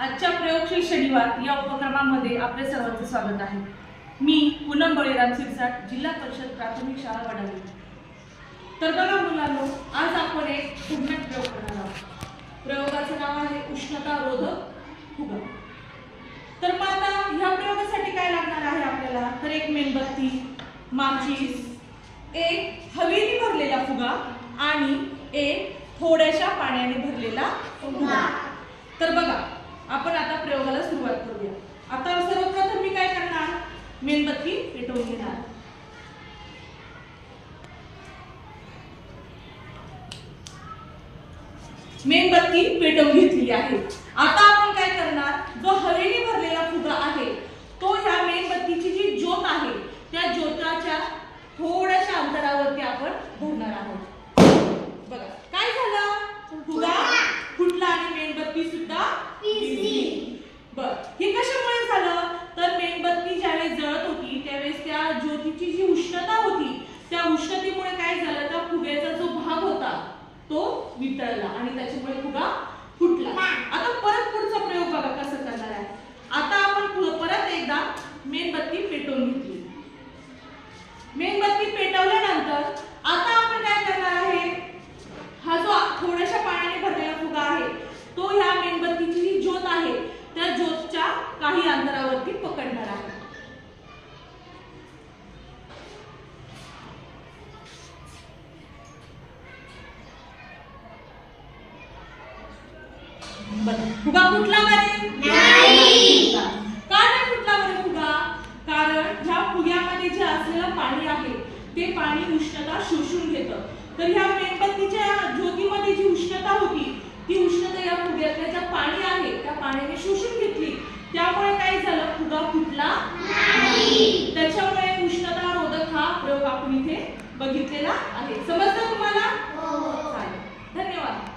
आजच्या प्रयोगशील शनिवार या उपक्रमामध्ये आपले सर्वांचे स्वागत आहे। मी पूनम बळीराम सिरसाट, जिल्हा परिषद प्राथमिक शाळा वडाली। तर बघा मुलांनो, आज आपण एक फुगण्यात प्रयोग करणार आहोत। प्रयोगाचं नाव आहे उष्णतारोधक फुगा। तर मग आता ह्या प्रयोगासाठी काय लागणार आहे आपल्याला? तर एक मेणबत्ती, माचीस, एक हवेने भरलेला फुगा आणि एक थोड्याशा पाण्याने भरलेला फुगा। तर बघा, आपण आता प्रयोगाला सुरुवात करूया। आता सर्वप्रथम मी काय करणार? मेणबत्ती पेटवून घेणार। मेणबत्ती पेटवून घेतली आहे। आता आपण काय करणार? जो हवेने भरलेला फुगा आहे तो ह्या मेणबत्तीची जी ज्योत आहे त्या ज्योताच्या थोड्याशा अंतरावरती आपण भरणार आहोत। बघा काय झालं? फुगा फुटला आणि मेणबत्ती सुद्धा विझली। बर, हे कशामुळे झालं? तर मेणबत्ती ज्यावेळेस जळत होती त्यावेळेस त्या ज्योतीची जी उष्णता होती त्या उष्णतेमुळे काय झालं? त्या फुग्याचा जो भाग होता तो वितळला आणि त्याच्यामुळे फुगा फुटला। आता परत पुढचा प्रयोग बघा कसं करणार आहे। आता आपण परत एकदा मेणबत्ती पेटवून घेतली। मेणबत्ती पेटवल्यानंतर आता आपण काय करणार आहे? हा जो थोड्याशा पाण्याने भरलेला फुगा आहे तो ह्या मेणबत्तीची जी ज्योत आहे त्या ज्योतच्या काही अंतरावरती पकडणार आहे। फुगा फुटला बरे? नाही। का नाही फुटला बरे फुगा? कारण ह्या फुग्यामध्ये जे असलेलं पाणी आहे ते पाणी उष्णता शोषून घेतं। तर ह्या मेणबत्तीच्या ज्योतीमध्ये जी उष्णता होती ती उष्णता या फुग्यातलं जे पाणी आहे त्या पाण्याने शोषून घेतली। त्यामुळे काय झालं? फुगा फुटला नाही। त्याच्यामुळे उष्णतारोधक हा प्रयोग आपण इथे बघितलेला आहे। समजलं तुम्हाला? हो। चालेल, धन्यवाद।